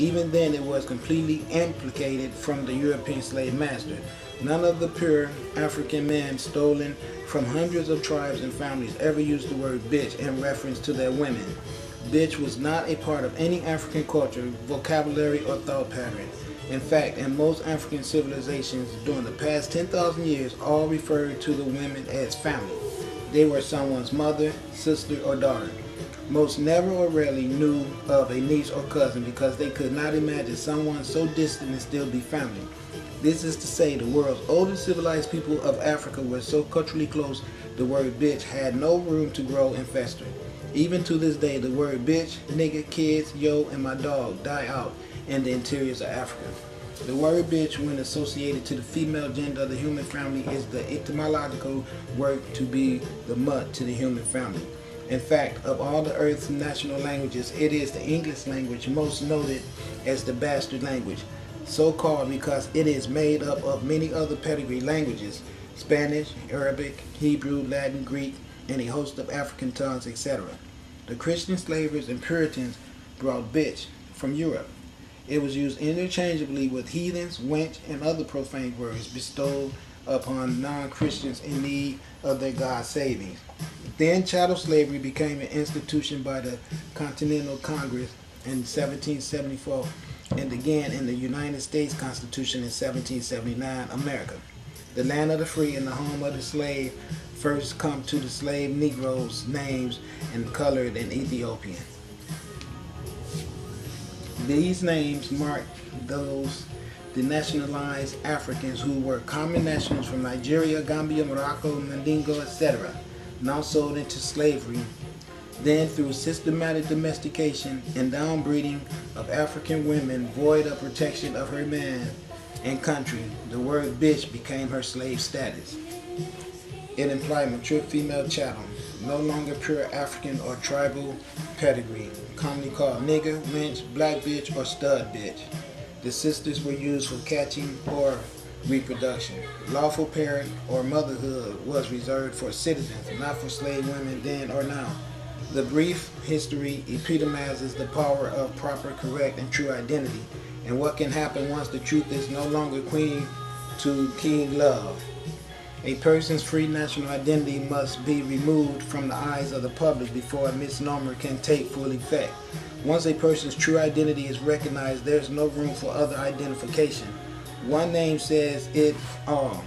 Even then, it was completely implicated from the European slave master. None of the pure African men stolen from hundreds of tribes and families ever used the word bitch in reference to their women. Bitch was not a part of any African culture, vocabulary, or thought pattern. In fact, in most African civilizations during the past 10,000 years, all referred to the women as family. They were someone's mother, sister, or daughter. Most never or rarely knew of a niece or cousin because they could not imagine someone so distant and still be family. This is to say, the world's oldest civilized people of Africa were so culturally close, the word bitch had no room to grow and fester. Even to this day, the word bitch, nigga, kids, yo, and my dog die out in the interiors of Africa. The word bitch, when associated to the female gender of the human family, is the etymological word to be the mutt to the human family. In fact, of all the Earth's national languages, it is the English language most noted as the bastard language, so called because it is made up of many other pedigree languages, Spanish, Arabic, Hebrew, Latin, Greek, and a host of African tongues, etc. The Christian slavers and Puritans brought bitch from Europe. It was used interchangeably with heathens, wench, and other profane words bestowed upon non-Christians in need of their God savings. Then chattel slavery became an institution by the Continental Congress in 1774 and again in the United States Constitution in 1779, America. The land of the free and the home of the slave first come to the slave Negroes' names and colored in Ethiopian. These names mark those denationalized Africans who were common nationals from Nigeria, Gambia, Morocco, Mandingo, etc., now sold into slavery. Then through systematic domestication and downbreeding of African women void of protection of her man and country, the word bitch became her slave status. It implied mature female chattel, no longer pure African or tribal pedigree, commonly called nigger, wench, black bitch, or stud bitch. The sisters were used for catching or reproduction. Lawful parent or motherhood was reserved for citizens, not for slave women then or now. The brief history epitomizes the power of proper, correct, and true identity, and what can happen once the truth is no longer queen to king love. A person's free national identity must be removed from the eyes of the public before a misnomer can take full effect. Once a person's true identity is recognized, there is no room for other identification. One name says it all.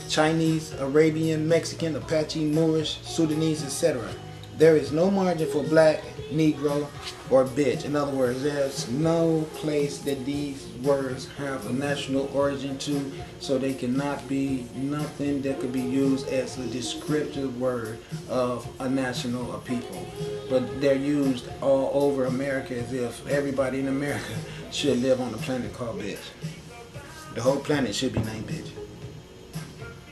Chinese, Arabian, Mexican, Apache, Moorish, Sudanese, etc. There is no margin for black, Negro, or bitch. In other words, there's no place that these words have a national origin to, so they cannot be nothing that could be used as a descriptive word of a national or people. But they're used all over America as if everybody in America should live on a planet called bitch. The whole planet should be named bitch.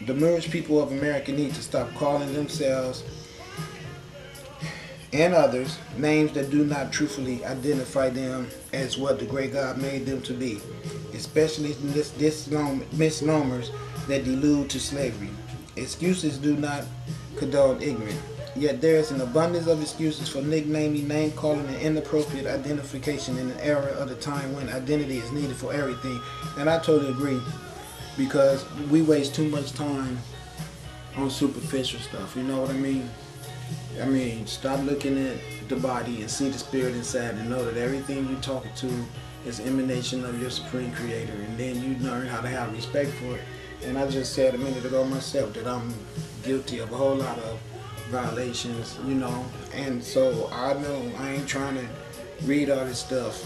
The Moorish people of America need to stop calling themselves and others names that do not truthfully identify them as what the great God made them to be, especially misnomers that delude to slavery. Excuses do not condone ignorance, yet there is an abundance of excuses for nicknaming, name calling, and inappropriate identification in an era of the time when identity is needed for everything. And I totally agree, because we waste too much time on superficial stuff, you know what I mean? Stop looking at the body and see the spirit inside and know that everything you're talking to is emanation of your supreme creator, and then you learn how to have respect for it. And I just said a minute ago myself that I'm guilty of a whole lot of violations, you know, and so I know I ain't trying to read all this stuff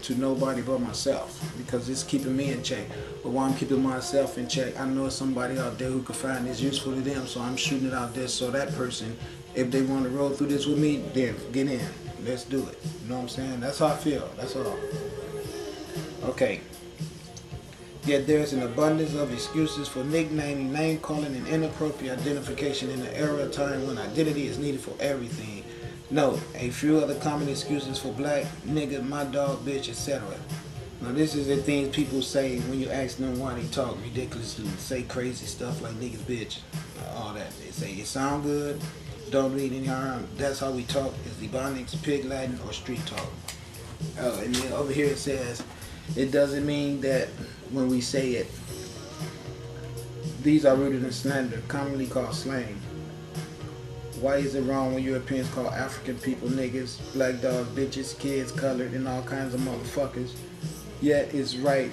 to nobody but myself, because it's keeping me in check. But while I'm keeping myself in check, I know somebody out there who could find this useful to them, so I'm shooting it out there so that person, if they want to roll through this with me, then get in. Let's do it. You know what I'm saying? That's how I feel. That's all. Okay. Yet there is an abundance of excuses for nicknaming, name calling, and inappropriate identification in the era of time when identity is needed for everything. Note, a few other common excuses for black, nigga, my dog, bitch, etc. Now this is the things people say when you ask them why they talk ridiculous and say crazy stuff like niggas, bitch, all that. They say it sound good, don't read any harm. That's how we talk. It's Ebonics, Pig Latin, or street talk. And then over here it says, it doesn't mean that when we say it, these are rooted in slander, commonly called slang. Why is it wrong when Europeans call African people niggas, black dogs, bitches, kids, colored, and all kinds of motherfuckers? Yet it's right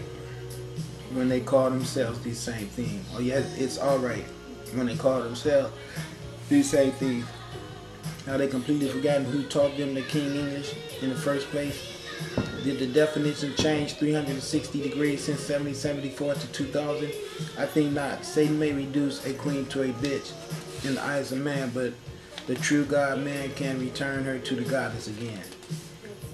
when they call themselves these same things. Or yet it's alright when they call themselves these same things. Now they completely forgotten who taught them the King English in the first place. Did the definition change 360 degrees since 1774 to 2000? I think not. Satan may reduce a queen to a bitch in the eyes of man, but the true God man can return her to the goddess again.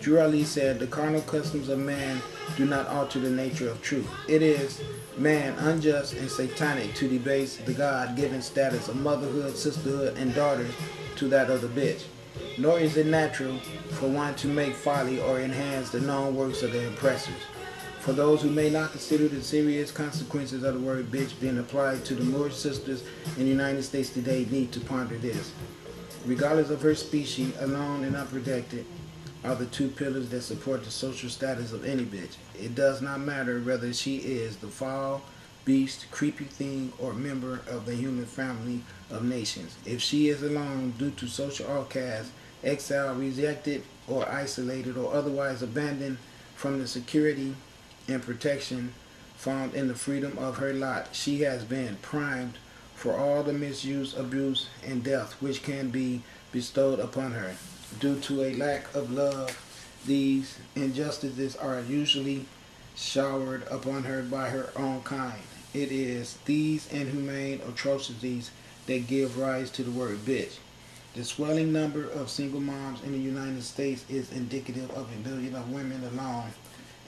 Drew Ali said, the carnal customs of man do not alter the nature of truth. It is man unjust and satanic to debase the God-given status of motherhood, sisterhood, and daughters to that of the bitch. Nor is it natural for one to make folly or enhance the known works of their oppressors. For those who may not consider the serious consequences of the word bitch being applied to the Moorish sisters in the United States today need to ponder this. Regardless of her species, alone and unprotected are the two pillars that support the social status of any bitch. It does not matter whether she is the foul, beast, creepy thing, or member of the human family of nations. If she is alone due to social outcast, exile, rejected, or isolated, or otherwise abandoned from the security and protection found in the freedom of her lot, she has been primed for all the misuse, abuse, and death which can be bestowed upon her. Due to a lack of love, these injustices are usually showered upon her by her own kind. It is these inhumane atrocities that give rise to the word bitch. The swelling number of single moms in the United States is indicative of 1 million of women alone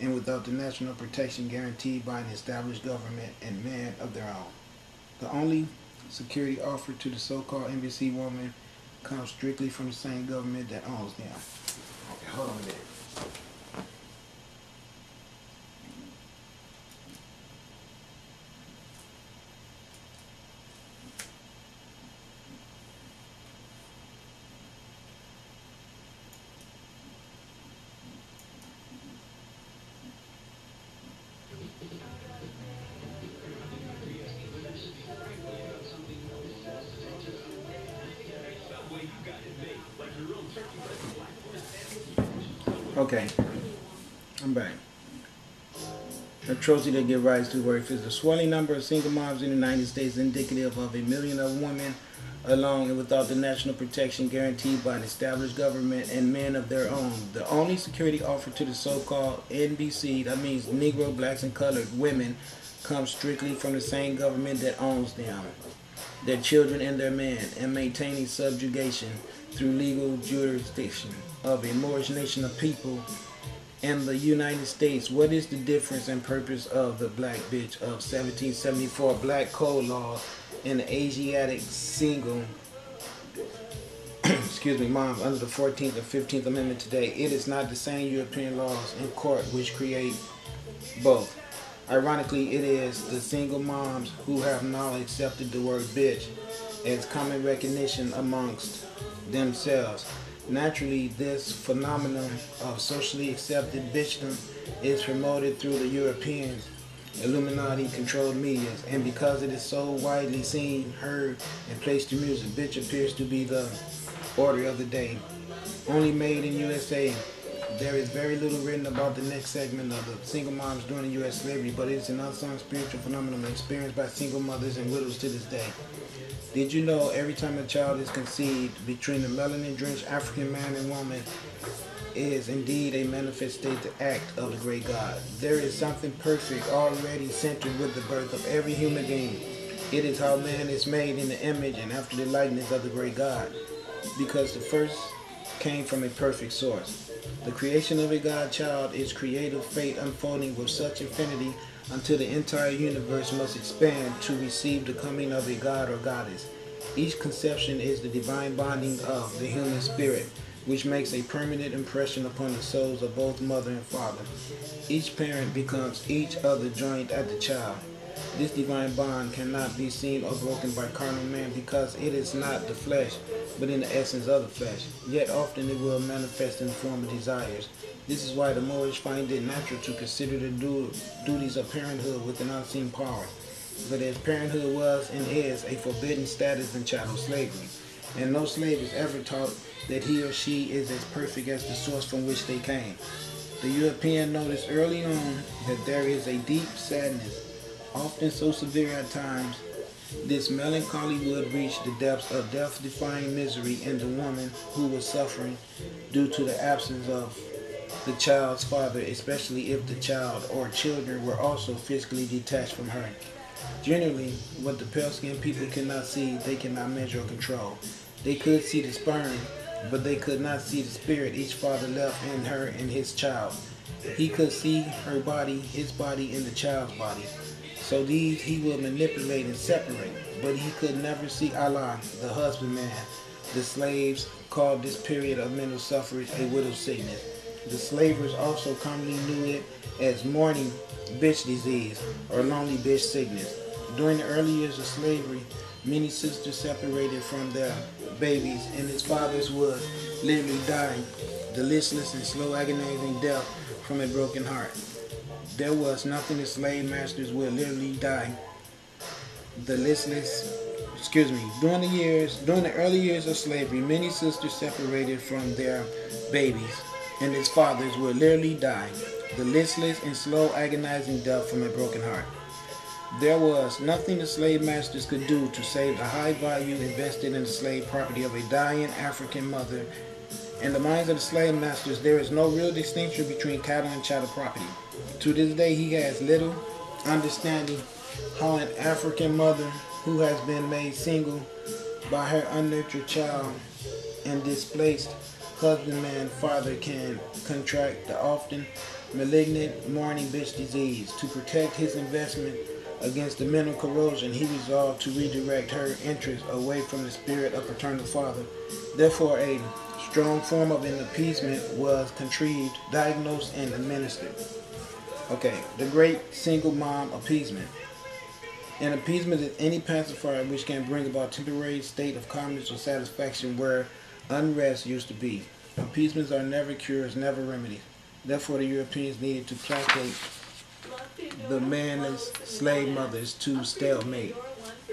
and without the national protection guaranteed by an established government and men of their own. The only security offered to the so-called NBC woman comes strictly from the same government that owns them. Okay, hold on a minute. Okay, I'm back. The atrocity that give rise to work is the swelling number of single moms in the United States indicative of 1 million of women alone and without the national protection guaranteed by an established government and men of their own. The only security offered to the so-called NBC, that means Negro, blacks, and colored women, comes strictly from the same government that owns them, their children, and their men, and maintaining subjugation through legal jurisdiction of a Moorish nation of people and the United States. What is the difference and purpose of the black bitch of 1774 black code law and the Asiatic single moms under the 14th and 15th Amendment today? It is not the same European laws in court which create both. Ironically, it is the single moms who have now accepted the word bitch as common recognition amongst themselves. Naturally, this phenomenon of socially accepted bitchdom is promoted through the European Illuminati-controlled medias, and because it is so widely seen, heard, and placed to music, bitch appears to be the order of the day. Only made in USA. There is very little written about the next segment of the single moms during the U.S. slavery, but it is an unsung spiritual phenomenon experienced by single mothers and widows to this day. Did you know every time a child is conceived between the melanin-drenched African man and woman is indeed a manifested act of the great God? There is something perfect already centered with the birth of every human being. It is how man is made in the image and after the likeness of the great God, because the first came from a perfect source. The creation of a God child is creative fate unfolding with such infinity until the entire universe must expand to receive the coming of a god or goddess. Each conception is the divine bonding of the human spirit, which makes a permanent impression upon the souls of both mother and father. Each parent becomes each other joined at the child. This divine bond cannot be seen or broken by carnal man because it is not the flesh, but in the essence of the flesh. Yet often it will manifest in the form of desires. This is why the Moorish find it natural to consider the duties of parenthood with an unseen power. But as parenthood was and is a forbidden status in chattel slavery, and no slave is ever taught that he or she is as perfect as the source from which they came. The European noticed early on that there is a deep sadness, often so severe at times. This melancholy would reach the depths of death-defying misery in the woman who was suffering due to the absence of the child's father, especially if the child or children were also physically detached from her. Generally, what the pale-skinned people cannot see, they cannot measure or control. They could see the sperm, but they could not see the spirit each father left in her and his child. He could see her body, his body, and the child's body. So these he would manipulate and separate, but he could never see Allah, the husbandman. The slaves called this period of mental suffrage a widow's sickness. The slavers also commonly knew it as mourning bitch disease or lonely bitch sickness. During the early years of slavery, many sisters separated from their babies, and its fathers would literally die the listless and slow agonizing death from a broken heart. There was nothing the slave masters would literally die the listless, during the early years of slavery, many sisters separated from their babies, and its fathers would literally die the listless and slow agonizing death from a broken heart. There was nothing the slave masters could do to save the high value invested in the slave property of a dying African mother. In the minds of the slave masters, there is no real distinction between cattle and chattel property. To this day, he has little understanding how an African mother who has been made single by her unnurtured child and displaced husbandman father can contract the often malignant mourning bitch disease. To protect his investment against the mental corrosion, he resolved to redirect her interest away from the spirit of paternal father. Therefore, a strong form of an appeasement was contrived, diagnosed, and administered. Okay, the great single mom appeasement. An appeasement is any pacifier which can bring about temporary state of calmness or satisfaction where unrest used to be. Appeasements are never cures, never remedies. Therefore, the Europeans needed to placate the manless slave mothers to stalemate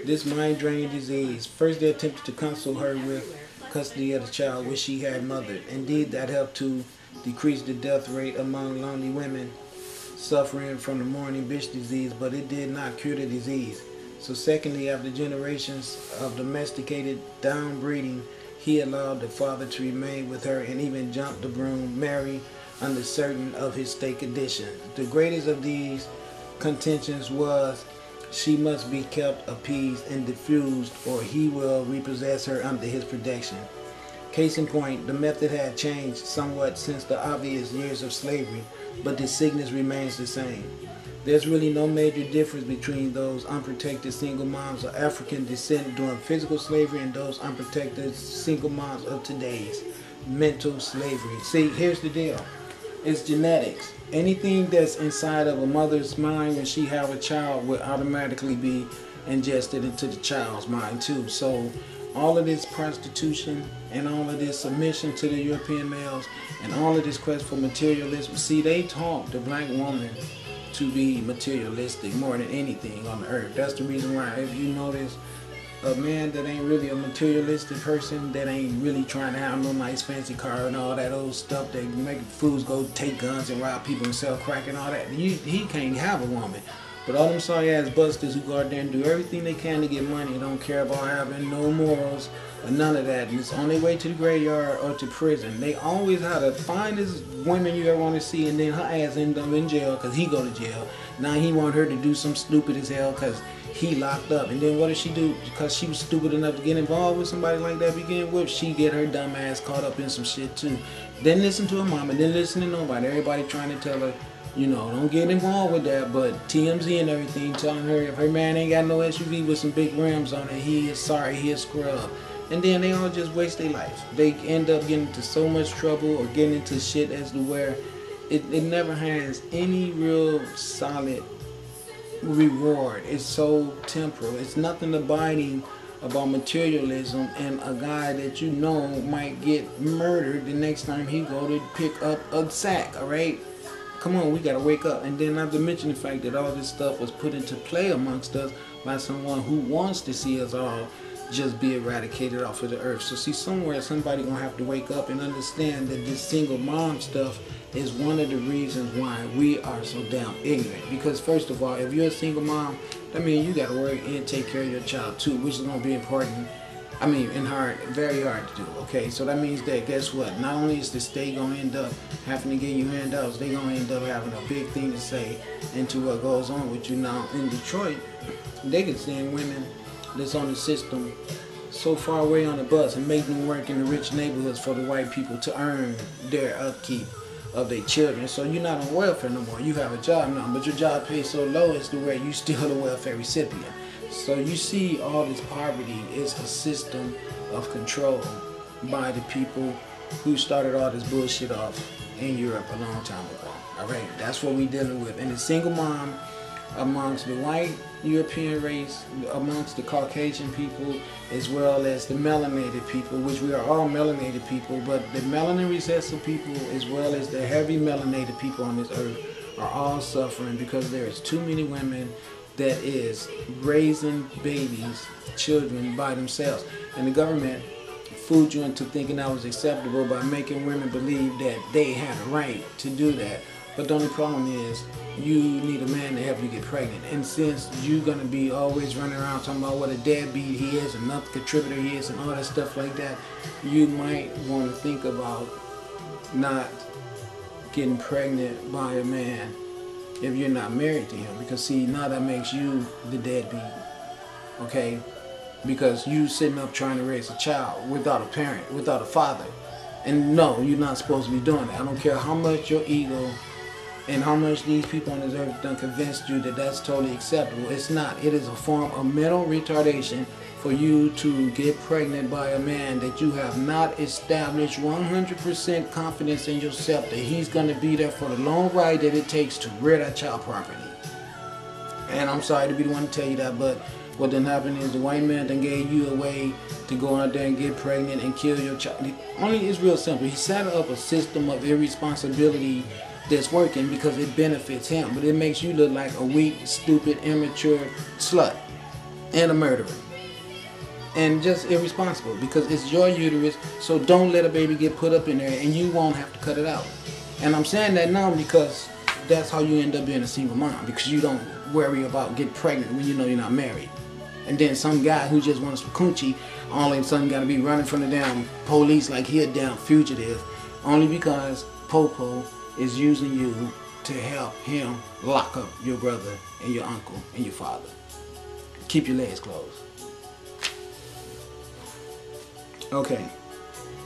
this mind-draining disease. First, they attempted to console her with custody of the child which she had mothered. Indeed, that helped to decrease the death rate among lonely women suffering from the mourning bitch disease, but it did not cure the disease. So secondly, after generations of domesticated downbreeding, he allowed the father to remain with her and even jumped the broom, marry under certain of his state conditions. The greatest of these contentions was she must be kept appeased and diffused, or he will repossess her under his protection. Case in point, the method had changed somewhat since the obvious years of slavery, but the sickness remains the same. There's really no major difference between those unprotected single moms of African descent during physical slavery and those unprotected single moms of today's mental slavery. See, here's the deal. It's genetics. Anything that's inside of a mother's mind when she have a child will automatically be ingested into the child's mind too. So all of this prostitution and all of this submission to the European males and all of this quest for materialism, see, they taught the black woman to be materialistic more than anything on the earth. That's the reason why, if you notice, a man that ain't really a materialistic person, that ain't really trying to have no nice fancy car and all that old stuff that make fools go take guns and rob people and sell crack and all that, he can't have a woman. But all them sorry ass busters who go out there and do everything they can to get money, don't care about having no morals or none of that, and it's on their way to the graveyard or to prison. They always have the finest women you ever want to see, and then her ass end up in jail because he go to jail. Now he want her to do some stupid as hell because he locked up. And then what does she do? Because she was stupid enough to get involved with somebody like that to begin with, she get her dumb ass caught up in some shit too. Didn't listen to her mama, didn't listen to nobody. Everybody trying to tell her, you know, don't get involved with that. But TMZ and everything telling her if her man ain't got no SUV with some big rims on it, he is sorry, he is scrub. And then they all just waste their life. They end up getting into so much trouble or getting into shit as to where it never has any real solid reward. It's so temporal. It's nothing abiding about materialism and a guy that you know might get murdered the next time he go to pick up a sack, all right? Come on, we gotta wake up. And then not to mention the fact that all this stuff was put into play amongst us by someone who wants to see us all just be eradicated off of the earth. So see, somewhere somebody gonna have to wake up and understand that this single mom stuff is one of the reasons why we are so damn ignorant. Because first of all, if you're a single mom, that means you gotta work and take care of your child too, which is gonna be important. I mean, and hard, very hard to do. Okay, so that means that guess what? Not only is the state gonna end up having to give you handouts, they gonna end up having a big thing to say into what goes on with you now in Detroit. They can send women that's on the system so far away on the bus and make them work in the rich neighborhoods for the white people to earn their upkeep of their children. So you're not on welfare no more. You have a job now, but your job pays so low as to where you still a welfare recipient. So you see, all this poverty is a system of control by the people who started all this bullshit off in Europe a long time ago. All right, that's what we're dealing with. And the single mom amongst the white European race, amongst the Caucasian people, as well as the melanated people, which we are all melanated people, but the melanin recessive people, as well as the heavy melanated people on this earth, are all suffering because there is too many women that is raising babies, children by themselves. And the government fooled you into thinking that was acceptable by making women believe that they had a right to do that. But the only problem is you need a man to help you get pregnant. And since you're going to be always running around talking about what a deadbeat he is, another contributor he is, and all that stuff like that, you might want to think about not getting pregnant by a man if you're not married to him. Because see, now that makes you the deadbeat, okay? Because you sitting up trying to raise a child without a parent, without a father. And no, you're not supposed to be doing that. I don't care how much your ego and how much these people on this earth done convinced you that that's totally acceptable. It's not. It is a form of mental retardation for you to get pregnant by a man that you have not established 100% confidence in yourself that he's going to be there for the long ride that it takes to rear that child properly. And I'm sorry to be the one to tell you that, but what then happened is the white man then gave you a way to go out there and get pregnant and kill your child. Only it's real simple. He set up a system of irresponsibility that's working because it benefits him, but it makes you look like a weak, stupid, immature slut and a murderer. And just irresponsible because it's your uterus, so don't let a baby get put up in there and you won't have to cut it out. And I'm saying that now because that's how you end up being a single mom, because you don't worry about getting pregnant when you know you're not married. And then some guy who just wants some coochie all of a sudden got to be running from the damn police like he a damn fugitive, only because Popo is using you to help him lock up your brother and your uncle and your father. Keep your legs closed. Okay.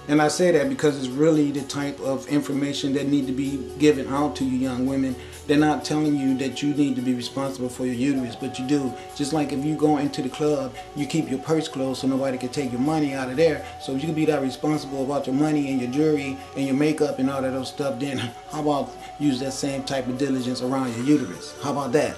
And I say that because it's really the type of information that need to be given out to you young women. They're not telling you that you need to be responsible for your uterus, but you do. Just like if you go into the club, you keep your purse closed so nobody can take your money out of there. So if you can be that responsible about your money and your jewelry and your makeup and all that other stuff, then how about use that same type of diligence around your uterus? How about that?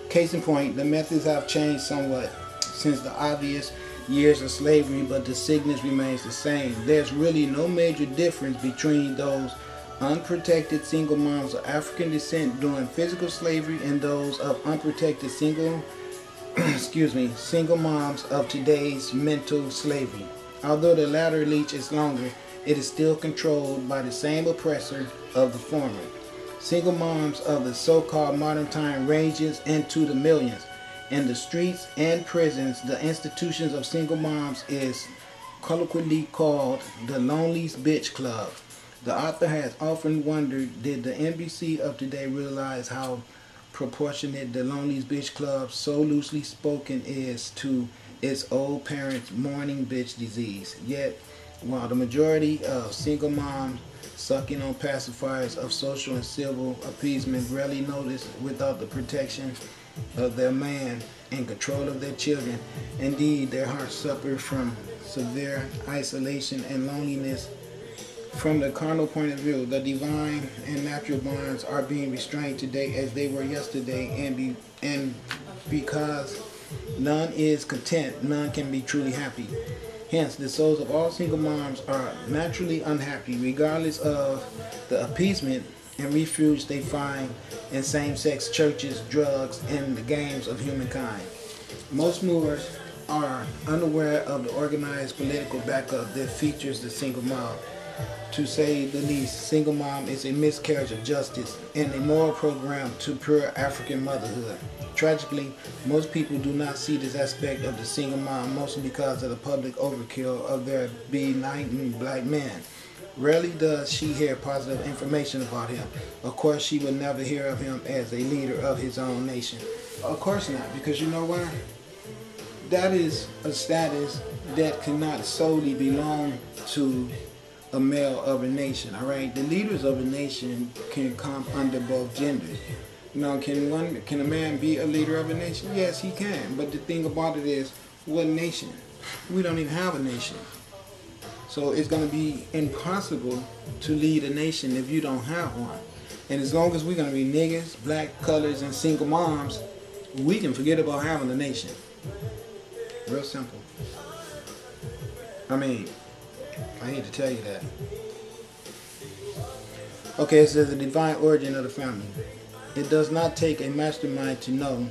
Case in point, the methods have changed somewhat since the obvious years of slavery, but the sickness remains the same. There's really no major difference between those unprotected single moms of African descent during physical slavery and those of unprotected single moms of today's mental slavery. Although the latter leash is longer, it is still controlled by the same oppressor of the former. Single moms of the so-called modern time ranges into the millions. In the streets and prisons, the institutions of single moms is colloquially called the Lonely's Bitch Club. The author has often wondered, did the NBC of today realize how proportionate the Lonely's Bitch Club, so loosely spoken, is to its old parents' mourning bitch disease? Yet, while the majority of single moms sucking on pacifiers of social and civil appeasement rarely notice without the protection of their man and control of their children, indeed their hearts suffer from severe isolation and loneliness From the carnal point of view, the divine and natural bonds are being restrained today as they were yesterday, and because none is content, none can be truly happy. Hence, the souls of all single moms are naturally unhappy, regardless of the appeasement and refuge they find in same-sex churches, drugs, and the games of humankind. Most movers are unaware of the organized political backup that features the single mom. To say the least, single mom is a miscarriage of justice and a moral program to pure African motherhood. Tragically, most people do not see this aspect of the single mom, mostly because of the public overkill of their benighted black man. Rarely does she hear positive information about him. Of course, she would never hear of him as a leader of his own nation. Of course not, because you know why? That is a status that cannot solely belong to a male of a nation, all right? The leaders of a nation can come under both genders. Now, can a man be a leader of a nation? Yes, he can. But the thing about it is, what nation? We don't even have a nation. So it's going to be impossible to lead a nation if you don't have one. And as long as we're going to be niggas, black, colors, and single moms, we can forget about having a nation. Real simple. I mean, I hate to tell you that. Okay, it says the divine origin of the family. It does not take a mastermind to know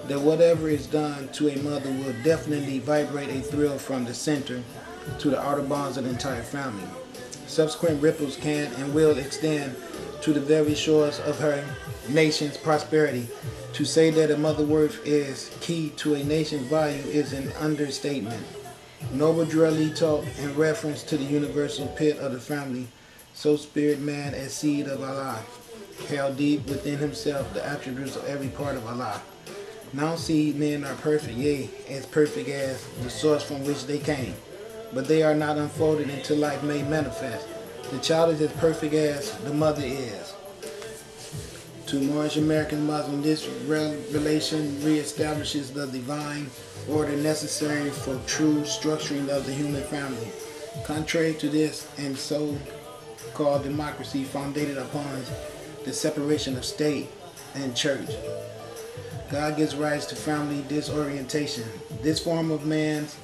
that whatever is done to a mother will definitely vibrate a thrill from the center to the outer bonds of the entire family. Subsequent ripples can and will extend to the very shores of her nation's prosperity. To say that a mother's worth is key to a nation's value is an understatement. Noble Drew taught in reference to the universal pit of the family, so spirit man as seed of Allah, held deep within himself the attributes of every part of Allah. Now seed men are perfect, yea, as perfect as the source from which they came, but they are not unfolded until life made manifest. The child is as perfect as the mother is. To Moorish American Muslim, this revelation reestablishes the divine order necessary for true structuring of the human family. Contrary to this and so-called democracy founded upon the separation of state and church, God gives rise to family disorientation. This form of man's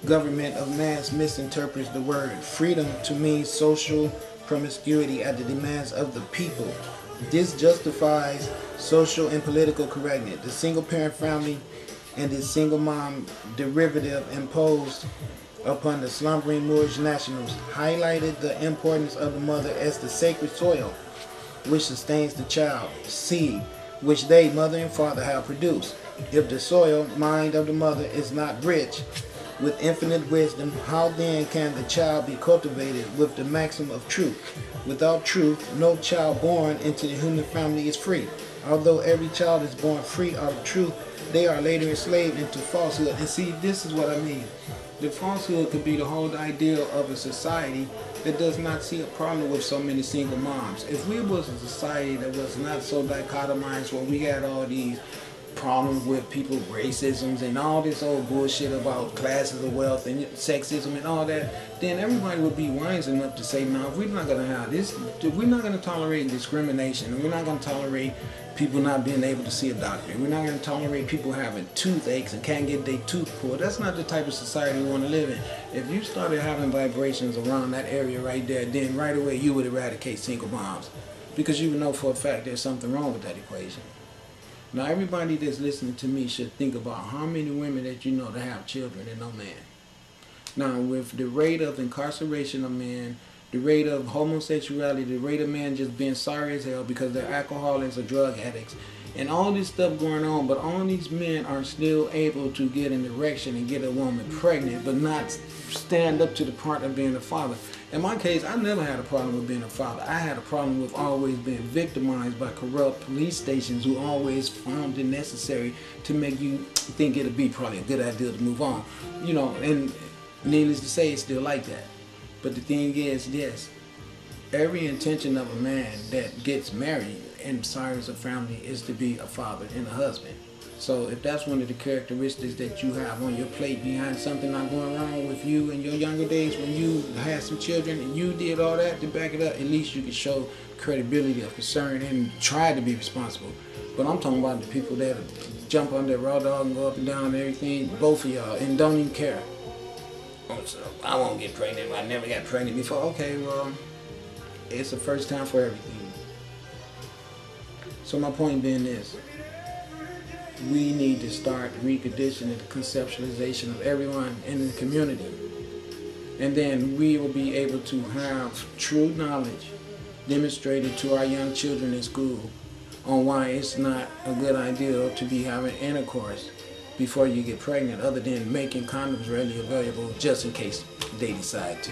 government of mass misinterprets the word freedom to mean social promiscuity at the demands of the people. This justifies social and political correctness. The single-parent family and the single mom derivative imposed upon the slumbering Moorish nationals highlighted the importance of the mother as the sacred soil which sustains the child, seed, which they, mother and father, have produced. If the soil, mind of the mother, is not rich with infinite wisdom, how then can the child be cultivated with the maxim of truth? Without truth, no child born into the human family is free. Although every child is born free out of truth, they are later enslaved into falsehood. And see, this is what I mean. The falsehood could be the whole idea of a society that does not see a problem with so many single moms. If we was a society that was not so dichotomized, where we had all these problems with people, racisms, and all this old bullshit about classes of wealth and sexism and all that, then everybody would be wise enough to say, no, we're not going to have this, we're not going to tolerate discrimination, and we're not going to tolerate people not being able to see a doctor. We're not going to tolerate people having toothaches and can't get their tooth pulled. That's not the type of society we want to live in. If you started having vibrations around that area right there, then right away you would eradicate single moms, because you would know for a fact there's something wrong with that equation. Now, everybody that's listening to me should think about how many women that you know that have children and no man. Now, with the rate of incarceration of men, the rate of homosexuality, the rate of men just being sorry as hell because they're alcoholics or drug addicts, and all this stuff going on, but all these men are still able to get an erection and get a woman pregnant, but not stand up to the part of being a father. In my case, I never had a problem with being a father. I had a problem with always being victimized by corrupt police stations who always found it necessary to make you think it'd be probably a good idea to move on. You know, and needless to say, it's still like that. But the thing is, yes, every intention of a man that gets married and desires a family is to be a father and a husband. So if that's one of the characteristics that you have on your plate behind something not going wrong with you in your younger days when you had some children and you did all that to back it up, at least you can show credibility of concern and try to be responsible. But I'm talking about the people that jump on their raw dog and go up and down and everything, both of y'all, and don't even care. Oh, so I won't get pregnant. I never got pregnant before. Okay, well, it's the first time for everything. So my point being is, we need to start reconditioning the conceptualization of everyone in the community. And then we will be able to have true knowledge demonstrated to our young children in school on why it's not a good idea to be having intercourse before you get pregnant, other than making condoms readily available just in case they decide to.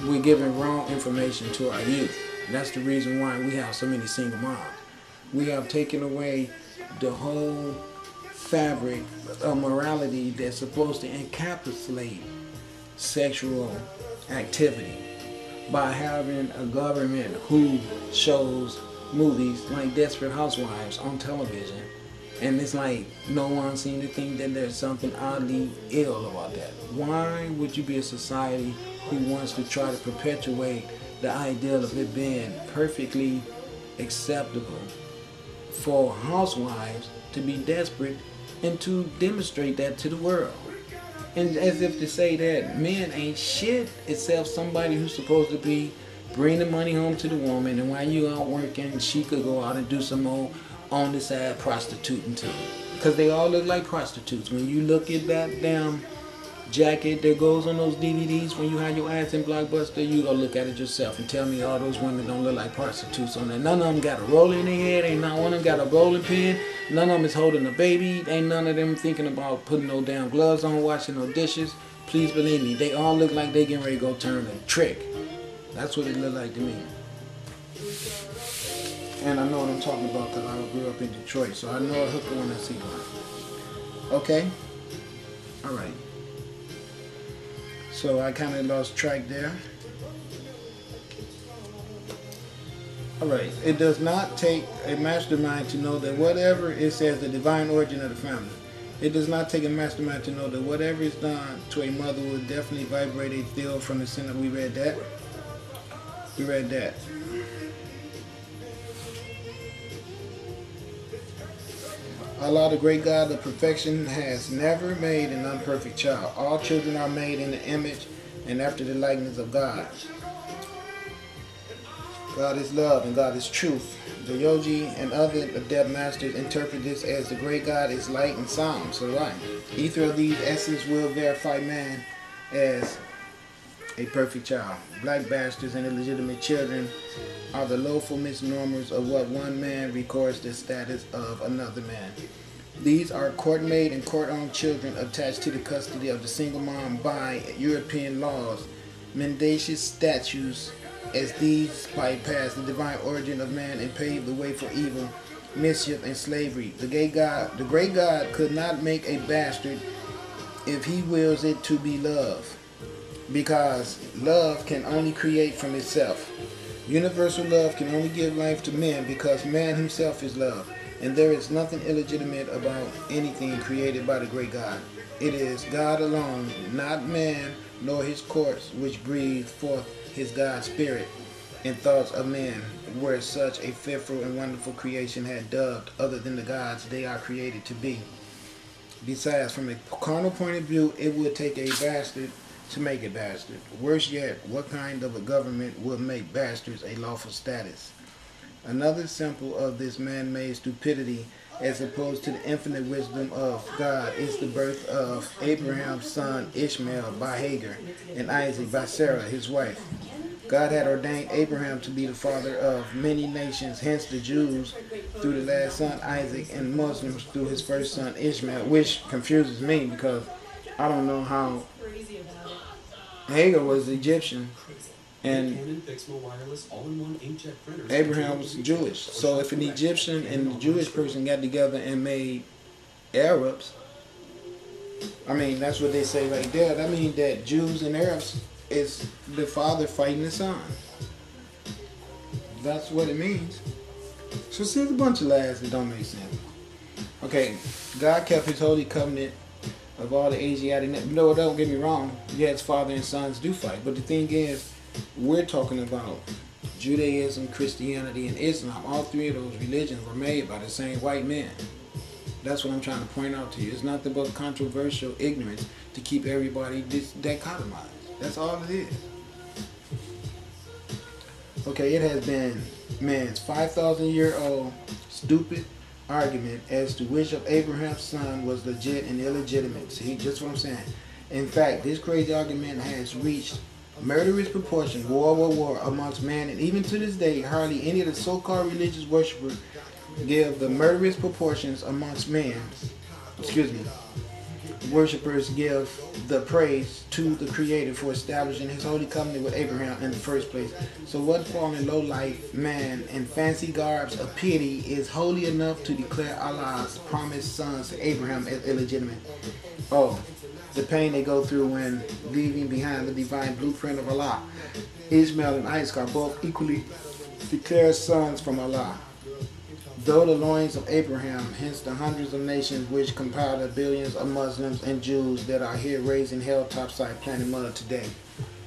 We're giving wrong information to our youth. That's the reason why we have so many single moms. We have taken away the whole fabric of morality that's supposed to encapsulate sexual activity by having a government who shows movies like Desperate Housewives on television, and it's like no one seems to think that there's something oddly ill about that. Why would you be a society who wants to try to perpetuate the ideal of it being perfectly acceptable for housewives to be desperate and to demonstrate that to the world? And as if to say that men ain't shit except somebody who's supposed to be bring the money home to the woman, and while you out working, she could go out and do some more on the side prostituting too. Because they all look like prostitutes. When you look at that damn jacket that goes on those DVDs when you have your ads in Blockbuster, you go look at it yourself and tell me all those women don't look like prostitutes on there. None of them got a roller in their head, ain't not one of them got a bowling pin, none of them is holding a baby, ain't none of them thinking about putting no damn gloves on, washing no dishes. Please believe me, they all look like they getting ready to go turn a trick. That's what it look like to me. And I know what I'm talking about because I grew up in Detroit, so I know a hooker when I see one. Okay? Alright. So I kind of lost track there. Alright. It does not take a mastermind to know that whatever it says, the divine origin of the family. It does not take a mastermind to know that whatever is done to a mother will definitely vibrate a field from the center. We read that. We read that. Allah, the great God of perfection, has never made an imperfect child. All children are made in the image and after the likeness of God. God is love and God is truth. The yogi and other adept masters interpret this as the great God is light and sound. So right. Either of these essences will verify man as a perfect child. Black bastards and illegitimate children are the lawful misnomers of what one man records the status of another man. These are court-made and court-owned children attached to the custody of the single mom by European laws. Mendacious statutes as these bypass the divine origin of man and pave the way for evil, mischief, and slavery. The great God could not make a bastard if he wills it to be love, because love can only create from itself. Universal love can only give life to man because man himself is love, and there is nothing illegitimate about anything created by the great God. It is God alone, not man nor his courts, which breathe forth his God spirit and thoughts of men, where such a fearful and wonderful creation had dubbed other than the gods they are created to be. Besides, from a carnal point of view, it would take a bastard to make a bastard. Worse yet, what kind of a government would make bastards a lawful status? Another symbol of this man-made stupidity, as opposed to the infinite wisdom of God, is the birth of Abraham's son Ishmael by Hagar and Isaac by Sarah, his wife. God had ordained Abraham to be the father of many nations, hence the Jews through the last son Isaac and Muslims through his first son Ishmael, which confuses me because I don't know how Hagar was Egyptian and Abraham was Jewish. So if an Egyptian and a Jewish person got together and made Arabs, I mean, that's what they say right there. That means that Jews and Arabs is the father fighting the son. That's what it means. So see, it's a bunch of lies that don't make sense. Okay, God kept his holy covenant of all the Asiatic. No, don't get me wrong. Yes, father and sons do fight. But the thing is, we're talking about Judaism, Christianity, and Islam. All three of those religions were made by the same white man. That's what I'm trying to point out to you. It's nothing but controversial ignorance to keep everybody dichotomized. That's all it is. Okay, it has been man's 5,000-year-old stupid argument as to which of Abraham's son was legit and illegitimate. See, just what I'm saying. In fact, this crazy argument has reached murderous proportion, war amongst man, and even to this day, hardly any of the so-called religious worshippers give the murderous proportions amongst man. Excuse me. Worshippers give the praise to the Creator for establishing his holy covenant with Abraham in the first place. So what fallen low-life man in fancy garbs of pity is holy enough to declare Allah's promised sons to Abraham as illegitimate? Oh, the pain they go through when leaving behind the divine blueprint of Allah. Ishmael and Isaac are both equally declared sons from Allah. Though the loins of Abraham, hence the hundreds of nations which compile the billions of Muslims and Jews that are here raising hell topside planet mud today.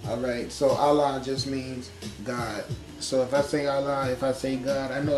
Alright, so Allah just means God. So if I say Allah, if I say God, I know